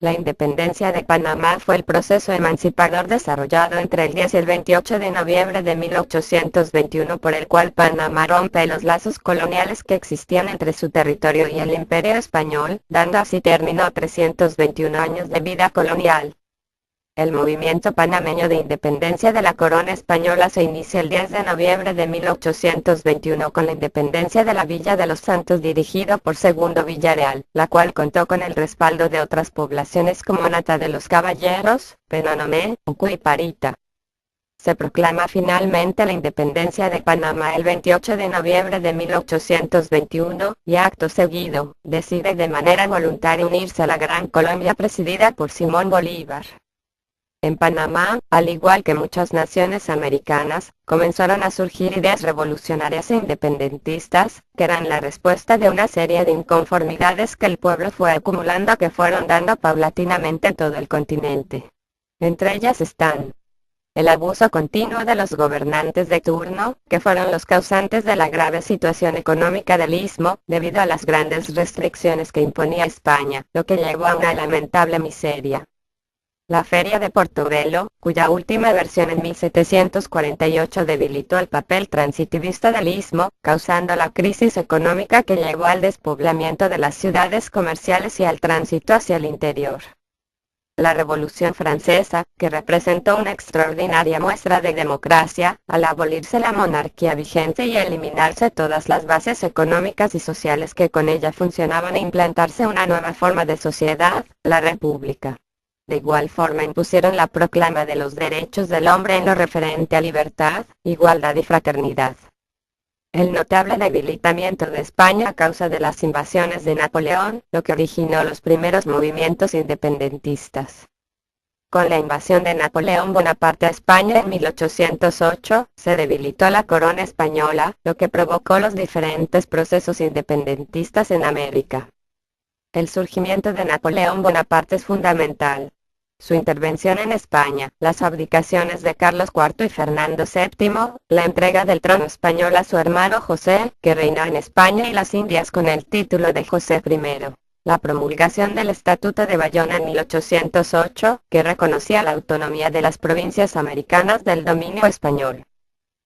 La independencia de Panamá fue el proceso emancipador desarrollado entre el 10 y el 28 de noviembre de 1821 por el cual Panamá rompe los lazos coloniales que existían entre su territorio y el Imperio Español, dando así término a 321 años de vida colonial. El movimiento panameño de independencia de la corona española se inicia el 10 de noviembre de 1821 con la independencia de la Villa de los Santos dirigido por Segundo Villarreal, la cual contó con el respaldo de otras poblaciones como Nata de los Caballeros, Penonomé, Ucu y Parita. Se proclama finalmente la independencia de Panamá el 28 de noviembre de 1821, y acto seguido, decide de manera voluntaria unirse a la Gran Colombia presidida por Simón Bolívar. En Panamá, al igual que muchas naciones americanas, comenzaron a surgir ideas revolucionarias e independentistas, que eran la respuesta de una serie de inconformidades que el pueblo fue acumulando que fueron dando paulatinamente en todo el continente. Entre ellas están el abuso continuo de los gobernantes de turno, que fueron los causantes de la grave situación económica del Istmo, debido a las grandes restricciones que imponía España, lo que llevó a una lamentable miseria. La Feria de Portobelo, cuya última versión en 1748 debilitó el papel transitivista del Istmo, causando la crisis económica que llevó al despoblamiento de las ciudades comerciales y al tránsito hacia el interior. La Revolución Francesa, que representó una extraordinaria muestra de democracia, al abolirse la monarquía vigente y eliminarse todas las bases económicas y sociales que con ella funcionaban e implantarse una nueva forma de sociedad, la República. De igual forma impusieron la proclama de los derechos del hombre en lo referente a libertad, igualdad y fraternidad. El notable debilitamiento de España a causa de las invasiones de Napoleón, lo que originó los primeros movimientos independentistas. Con la invasión de Napoleón Bonaparte a España en 1808, se debilitó la corona española, lo que provocó los diferentes procesos independentistas en América. El surgimiento de Napoleón Bonaparte es fundamental. Su intervención en España, las abdicaciones de Carlos IV y Fernando VII, la entrega del trono español a su hermano José, que reinó en España y las Indias con el título de José I. La promulgación del Estatuto de Bayona en 1808, que reconocía la autonomía de las provincias americanas del dominio español.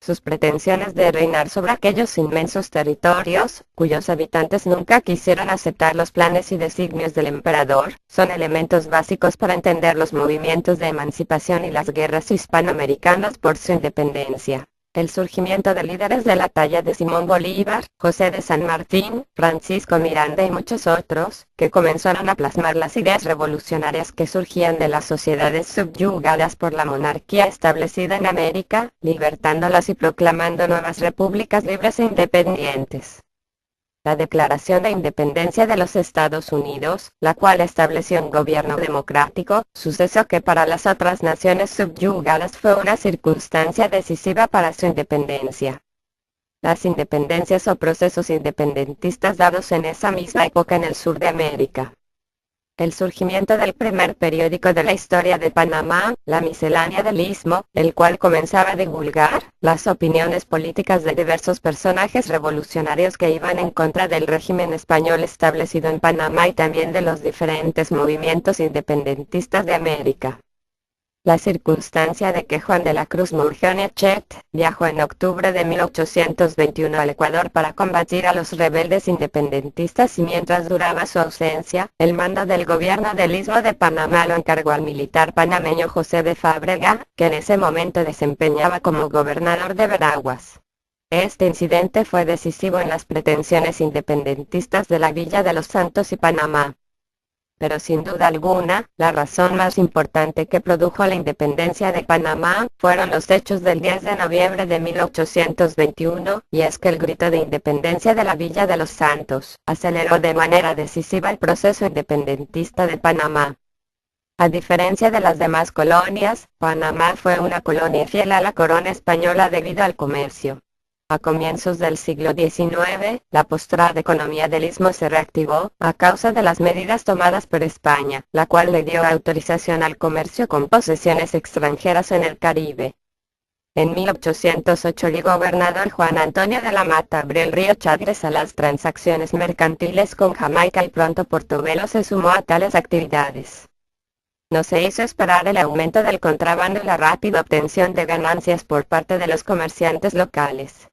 Sus pretensiones de reinar sobre aquellos inmensos territorios, cuyos habitantes nunca quisieron aceptar los planes y designios del emperador, son elementos básicos para entender los movimientos de emancipación y las guerras hispanoamericanas por su independencia. El surgimiento de líderes de la talla de Simón Bolívar, José de San Martín, Francisco Miranda y muchos otros, que comenzaron a plasmar las ideas revolucionarias que surgían de las sociedades subyugadas por la monarquía establecida en América, libertándolas y proclamando nuevas repúblicas libres e independientes. La Declaración de Independencia de los Estados Unidos, la cual estableció un gobierno democrático, suceso que para las otras naciones subyugadas fue una circunstancia decisiva para su independencia. Las independencias o procesos independentistas dados en esa misma época en el sur de América. El surgimiento del primer periódico de la historia de Panamá, La Miscelánea del Istmo, el cual comenzaba a divulgar las opiniones políticas de diversos personajes revolucionarios que iban en contra del régimen español establecido en Panamá y también de los diferentes movimientos independentistas de América. La circunstancia de que Juan de la Cruz Murgeonechet viajó en octubre de 1821 al Ecuador para combatir a los rebeldes independentistas y mientras duraba su ausencia, el mando del gobierno del Istmo de Panamá lo encargó al militar panameño José de Fábrega, que en ese momento desempeñaba como gobernador de Veraguas. Este incidente fue decisivo en las pretensiones independentistas de la Villa de los Santos y Panamá. Pero sin duda alguna, la razón más importante que produjo la independencia de Panamá fueron los hechos del 10 de noviembre de 1821, y es que el grito de independencia de la Villa de los Santos aceleró de manera decisiva el proceso independentista de Panamá. A diferencia de las demás colonias, Panamá fue una colonia fiel a la corona española debido al comercio. A comienzos del siglo XIX, la postrada economía del Istmo se reactivó, a causa de las medidas tomadas por España, la cual le dio autorización al comercio con posesiones extranjeras en el Caribe. En 1808 el gobernador Juan Antonio de la Mata abrió el río Chagres a las transacciones mercantiles con Jamaica y pronto Portobelo se sumó a tales actividades. No se hizo esperar el aumento del contrabando y la rápida obtención de ganancias por parte de los comerciantes locales.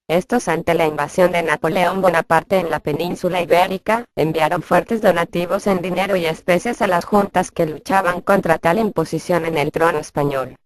Estos, ante la invasión de Napoleón Bonaparte en la península ibérica, enviaron fuertes donativos en dinero y especies a las juntas que luchaban contra tal imposición en el trono español.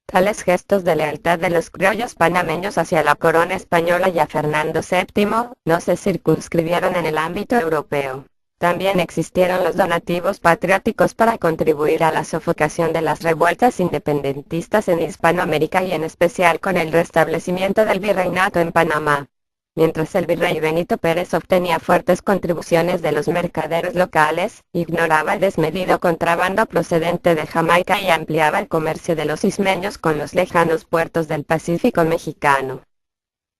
Tales gestos de lealtad de los criollos panameños hacia la corona española y a Fernando VII, no se circunscribieron en el ámbito europeo. También existieron los donativos patrióticos para contribuir a la sofocación de las revueltas independentistas en Hispanoamérica y en especial con el restablecimiento del virreinato en Panamá. Mientras el virrey Benito Pérez obtenía fuertes contribuciones de los mercaderes locales, ignoraba el desmedido contrabando procedente de Jamaica y ampliaba el comercio de los ismeños con los lejanos puertos del Pacífico mexicano.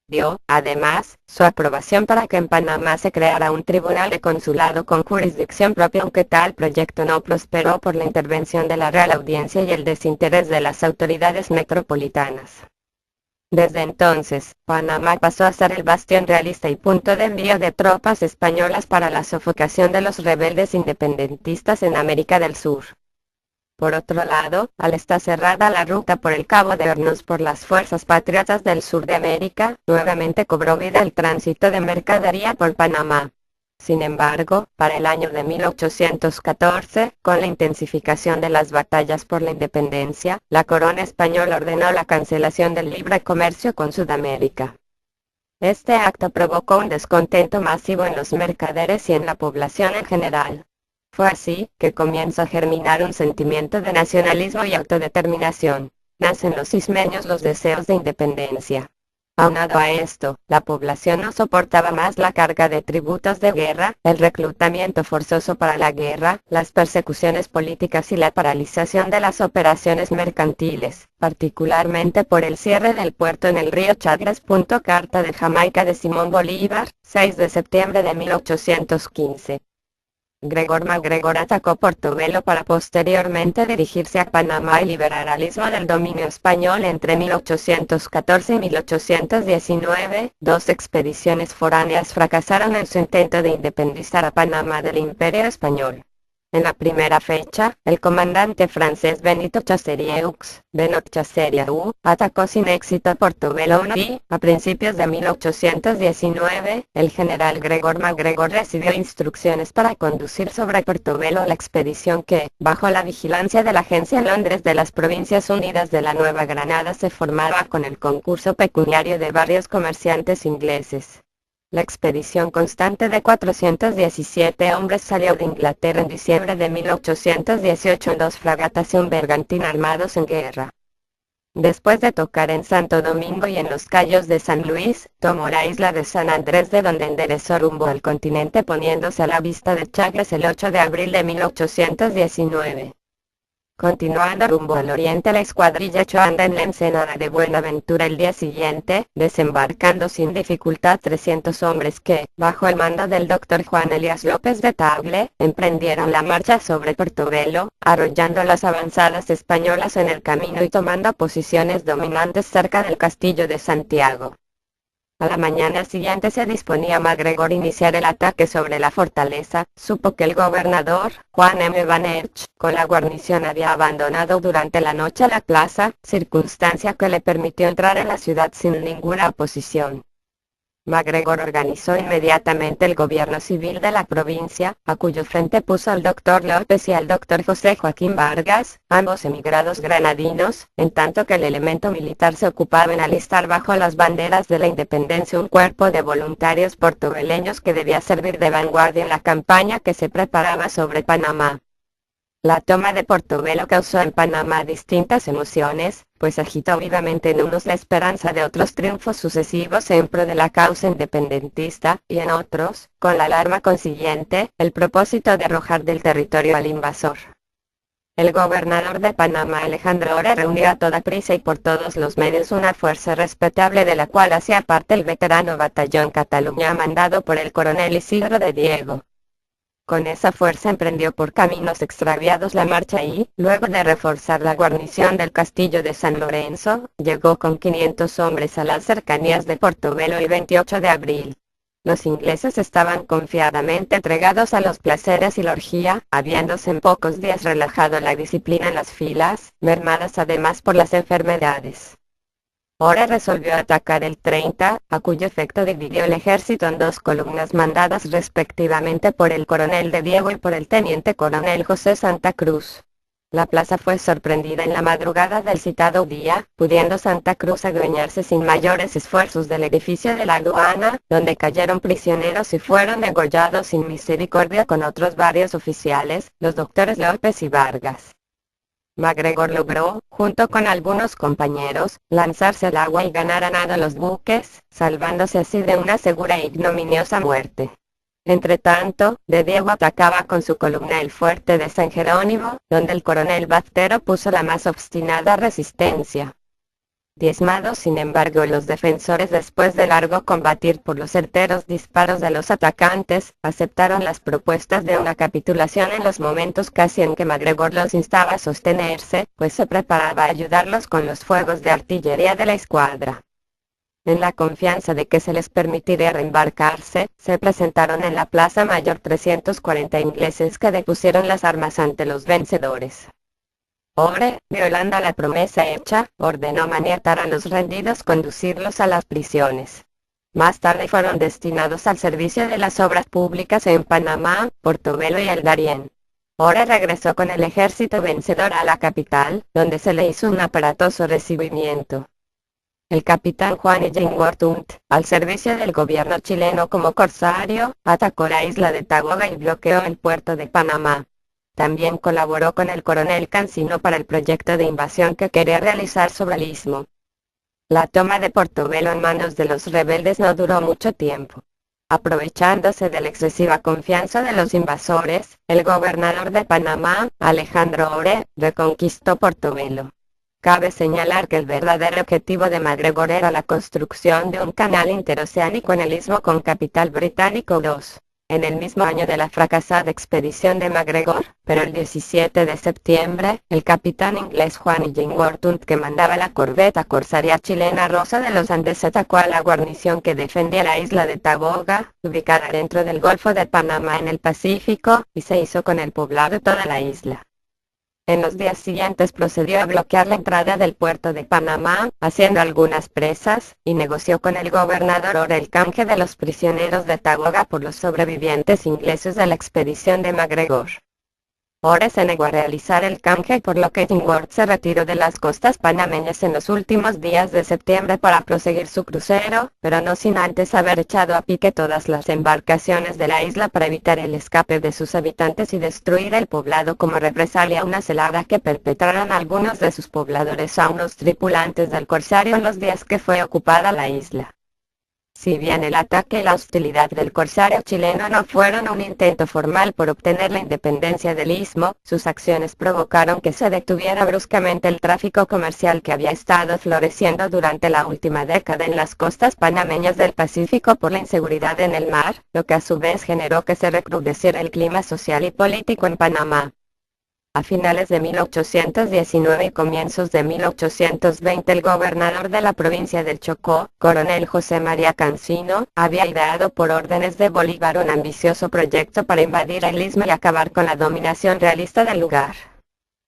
Dio, además, su aprobación para que en Panamá se creara un tribunal de consulado con jurisdicción propia, aunque tal proyecto no prosperó por la intervención de la Real Audiencia y el desinterés de las autoridades metropolitanas. Desde entonces, Panamá pasó a ser el bastión realista y punto de envío de tropas españolas para la sofocación de los rebeldes independentistas en América del Sur. Por otro lado, al estar cerrada la ruta por el Cabo de Hornos por las fuerzas patriotas del sur de América, nuevamente cobró vida el tránsito de mercadería por Panamá. Sin embargo, para el año de 1814, con la intensificación de las batallas por la independencia, la corona española ordenó la cancelación del libre comercio con Sudamérica. Este acto provocó un descontento masivo en los mercaderes y en la población en general. Fue así que comienza a germinar un sentimiento de nacionalismo y autodeterminación. Nacen los ismeños los deseos de independencia. Aunado a esto, la población no soportaba más la carga de tributos de guerra, el reclutamiento forzoso para la guerra, las persecuciones políticas y la paralización de las operaciones mercantiles, particularmente por el cierre del puerto en el río Chagres. Carta de Jamaica de Simón Bolívar, 6 de septiembre de 1815. Gregor MacGregor atacó Portobelo para posteriormente dirigirse a Panamá y liberar al istmo del dominio español entre 1814 y 1819. Dos expediciones foráneas fracasaron en su intento de independizar a Panamá del Imperio español. En la primera fecha, el comandante francés Benito Chasserieux, Benot Chasseriau, atacó sin éxito a Portobelo y, a principios de 1819, el general Gregor MacGregor recibió instrucciones para conducir sobre Portobelo la expedición que, bajo la vigilancia de la Agencia Londres de las Provincias Unidas de la Nueva Granada, se formaba con el concurso pecuniario de varios comerciantes ingleses. La expedición constante de 417 hombres salió de Inglaterra en diciembre de 1818 en dos fragatas y un bergantín armados en guerra. Después de tocar en Santo Domingo y en los cayos de San Luis, tomó la isla de San Andrés, de donde enderezó rumbo al continente poniéndose a la vista de Chagres el 8 de abril de 1819. Continuando rumbo al oriente, la escuadrilla echó a andar en la ensenada de Buenaventura el día siguiente, desembarcando sin dificultad 300 hombres que, bajo el mando del doctor Juan Elías López de Tagle, emprendieron la marcha sobre Portobelo, arrollando las avanzadas españolas en el camino y tomando posiciones dominantes cerca del castillo de Santiago. A la mañana siguiente se disponía MacGregor a iniciar el ataque sobre la fortaleza. Supo que el gobernador, Juan M. Van Hersch, con la guarnición había abandonado durante la noche la plaza, circunstancia que le permitió entrar en la ciudad sin ninguna oposición. MacGregor organizó inmediatamente el gobierno civil de la provincia, a cuyo frente puso al doctor López y al doctor José Joaquín Vargas, ambos emigrados granadinos, en tanto que el elemento militar se ocupaba en alistar bajo las banderas de la independencia un cuerpo de voluntarios portobeleños que debía servir de vanguardia en la campaña que se preparaba sobre Panamá. La toma de Portobelo causó en Panamá distintas emociones, pues agitó vivamente en unos la esperanza de otros triunfos sucesivos en pro de la causa independentista, y en otros, con la alarma consiguiente, el propósito de arrojar del territorio al invasor. El gobernador de Panamá, Alejandro Ora, reunió a toda prisa y por todos los medios una fuerza respetable, de la cual hacía parte el veterano batallón Cataluña mandado por el coronel Isidro de Diego. Con esa fuerza emprendió por caminos extraviados la marcha y, luego de reforzar la guarnición del castillo de San Lorenzo, llegó con 500 hombres a las cercanías de Portobelo el 28 de abril. Los ingleses estaban confiadamente entregados a los placeres y la orgía, habiéndose en pocos días relajado la disciplina en las filas, mermadas además por las enfermedades. Ore resolvió atacar el 30, a cuyo efecto dividió el ejército en dos columnas mandadas respectivamente por el coronel de Diego y por el teniente coronel José Santa Cruz. La plaza fue sorprendida en la madrugada del citado día, pudiendo Santa Cruz adueñarse sin mayores esfuerzos del edificio de la aduana, donde cayeron prisioneros y fueron degollados sin misericordia con otros varios oficiales, los doctores López y Vargas. MacGregor logró, junto con algunos compañeros, lanzarse al agua y ganar a nado los buques, salvándose así de una segura e ignominiosa muerte. Entretanto, de Diego atacaba con su columna el fuerte de San Jerónimo, donde el coronel Bastero puso la más obstinada resistencia. Diezmados sin embargo los defensores después de largo combatir por los certeros disparos de los atacantes, aceptaron las propuestas de una capitulación en los momentos casi en que MacGregor los instaba a sostenerse, pues se preparaba a ayudarlos con los fuegos de artillería de la escuadra. En la confianza de que se les permitiría reembarcarse, se presentaron en la Plaza Mayor 340 ingleses que depusieron las armas ante los vencedores. Ore, violando la promesa hecha, ordenó maniatar a los rendidos, conducirlos a las prisiones. Más tarde fueron destinados al servicio de las obras públicas en Panamá, Portobelo y el Darién. Ore regresó con el ejército vencedor a la capital, donde se le hizo un aparatoso recibimiento. El capitán Juan Illingworth Hunt, al servicio del gobierno chileno como corsario, atacó la isla de Tagoga y bloqueó el puerto de Panamá. También colaboró con el coronel Cancino para el proyecto de invasión que quería realizar sobre el istmo. La toma de Portobelo en manos de los rebeldes no duró mucho tiempo. Aprovechándose de la excesiva confianza de los invasores, el gobernador de Panamá, Alejandro Ore, reconquistó Portobelo. Cabe señalar que el verdadero objetivo de MacGregor era la construcción de un canal interoceánico en el istmo con capital británico 2. En el mismo año de la fracasada expedición de MacGregor, pero el 17 de septiembre, el capitán inglés Juan Illingworth Hunt, que mandaba la corbeta corsaria chilena Rosa de los Andes, atacó a la guarnición que defendía la isla de Tagoga, ubicada dentro del Golfo de Panamá en el Pacífico, y se hizo con el poblado de toda la isla. En los días siguientes procedió a bloquear la entrada del puerto de Panamá, haciendo algunas presas, y negoció con el gobernador Ore el canje de los prisioneros de Tagoga por los sobrevivientes ingleses de la expedición de MacGregor. Ore se negó a realizar el canje, por lo que Illingworth se retiró de las costas panameñas en los últimos días de septiembre para proseguir su crucero, pero no sin antes haber echado a pique todas las embarcaciones de la isla para evitar el escape de sus habitantes y destruir el poblado como represalia a una celada que perpetraron algunos de sus pobladores a unos tripulantes del corsario en los días que fue ocupada la isla. Si bien el ataque y la hostilidad del corsario chileno no fueron un intento formal por obtener la independencia del istmo, sus acciones provocaron que se detuviera bruscamente el tráfico comercial que había estado floreciendo durante la última década en las costas panameñas del Pacífico por la inseguridad en el mar, lo que a su vez generó que se recrudeciera el clima social y político en Panamá. A finales de 1819 y comienzos de 1820 el gobernador de la provincia del Chocó, coronel José María Cancino, había ideado por órdenes de Bolívar un ambicioso proyecto para invadir el istmo y acabar con la dominación realista del lugar.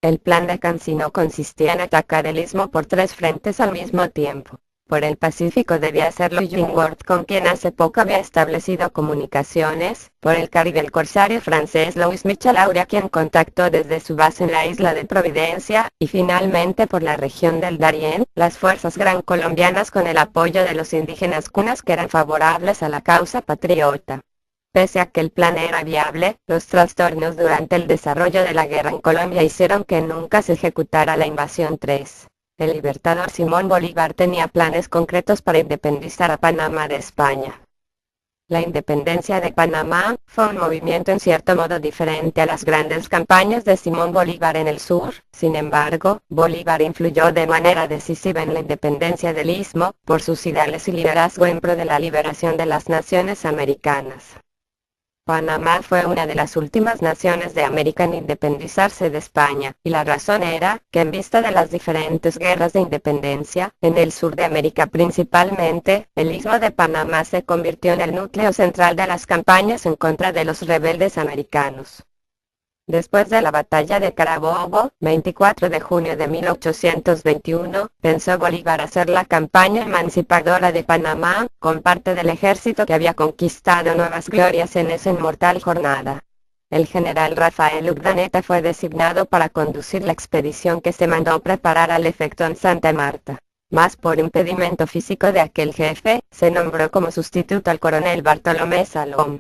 El plan de Cancino consistía en atacar el istmo por tres frentes al mismo tiempo. Por el Pacífico debía hacerlo Illingworth, con quien hace poco había establecido comunicaciones; por el Caribe el corsario francés Louis Michel Auria, quien contactó desde su base en la isla de Providencia; y finalmente por la región del Darién, las fuerzas gran colombianas con el apoyo de los indígenas cunas que eran favorables a la causa patriota. Pese a que el plan era viable, los trastornos durante el desarrollo de la guerra en Colombia hicieron que nunca se ejecutara la invasión 3. El libertador Simón Bolívar tenía planes concretos para independizar a Panamá de España. La independencia de Panamá fue un movimiento en cierto modo diferente a las grandes campañas de Simón Bolívar en el sur. Sin embargo, Bolívar influyó de manera decisiva en la independencia del istmo, por sus ideales y liderazgo en pro de la liberación de las naciones americanas. Panamá fue una de las últimas naciones de América en independizarse de España, y la razón era, que en vista de las diferentes guerras de independencia, en el sur de América principalmente, el Istmo de Panamá se convirtió en el núcleo central de las campañas en contra de los rebeldes americanos. Después de la batalla de Carabobo, 24 de junio de 1821, pensó Bolívar hacer la campaña emancipadora de Panamá, con parte del ejército que había conquistado nuevas glorias en esa inmortal jornada. El general Rafael Urdaneta fue designado para conducir la expedición que se mandó preparar al efecto en Santa Marta. Mas por impedimento físico de aquel jefe, se nombró como sustituto al coronel Bartolomé Salom.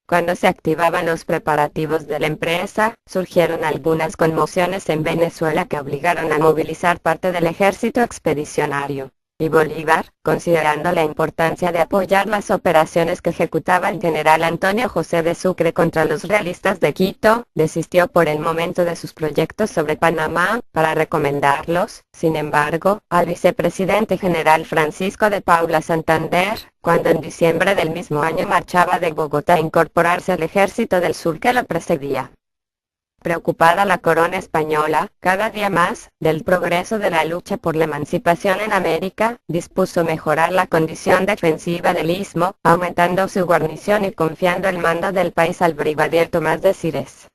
Cuando se activaban los preparativos de la empresa, surgieron algunas conmociones en Venezuela que obligaron a movilizar parte del ejército expedicionario. Y Bolívar, considerando la importancia de apoyar las operaciones que ejecutaba el general Antonio José de Sucre contra los realistas de Quito, desistió por el momento de sus proyectos sobre Panamá, para recomendarlos, sin embargo, al vicepresidente general Francisco de Paula Santander, cuando en diciembre del mismo año marchaba de Bogotá a incorporarse al ejército del sur que lo precedía. Preocupada la corona española, cada día más, del progreso de la lucha por la emancipación en América, dispuso mejorar la condición defensiva del Istmo, aumentando su guarnición y confiando el mando del país al brigadier Tomás de Cires.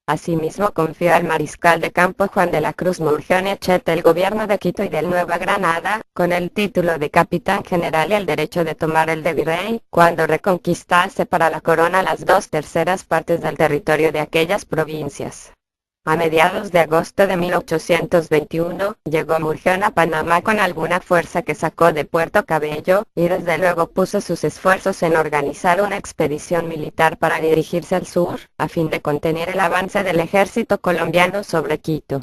Asimismo confió al mariscal de campo Juan de la Cruz Murgeón Echete el gobierno de Quito y de Nueva Granada, con el título de capitán general y el derecho de tomar el de virrey, cuando reconquistase para la corona las 2/3 partes del territorio de aquellas provincias. A mediados de agosto de 1821, llegó Murgeón a Panamá con alguna fuerza que sacó de Puerto Cabello, y desde luego puso sus esfuerzos en organizar una expedición militar para dirigirse al sur, a fin de contener el avance del ejército colombiano sobre Quito.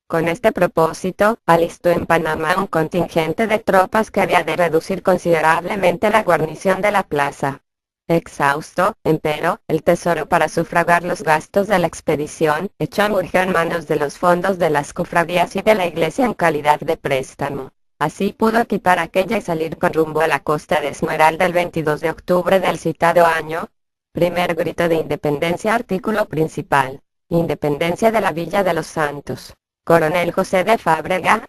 Con este propósito, alistó en Panamá un contingente de tropas que había de reducir considerablemente la guarnición de la plaza. Exhausto, empero, el tesoro para sufragar los gastos de la expedición, echó a Murgeón manos de los fondos de las cofradías y de la iglesia en calidad de préstamo. Así pudo equipar aquella y salir con rumbo a la costa de Esmeralda el 22 de octubre del citado año. Primer grito de independencia. Artículo principal. Independencia de la Villa de los Santos. Coronel José de Fábrega,